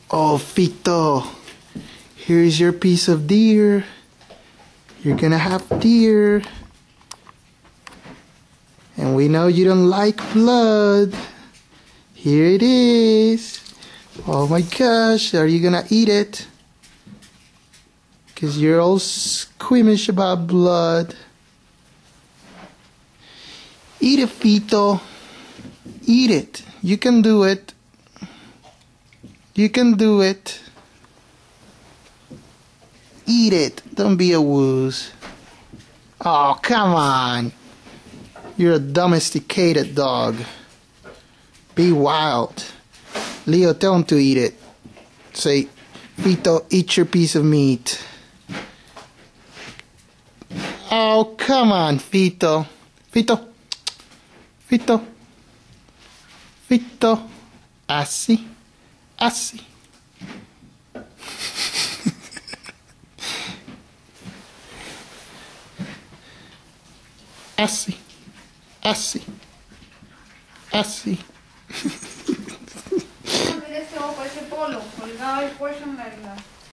Oh, Fito, here's your piece of deer. You're gonna have deer. And we know you don't like blood. Here it is. Oh my gosh, are you gonna eat it? Because you're all squeamish about blood. Eat it, Fito. Eat it. You can do it. You can do it. Eat it. Don't be a wuss. Oh, come on. You're a domesticated dog. Be wild. Leo, tell him to eat it. Say, Fito, eat your piece of meat. Oh, come on, Fito. Fito. Fito. Fito. Así. Así. Así. Así. Así. Mira este ojo, ese polo, colgado el cuello en la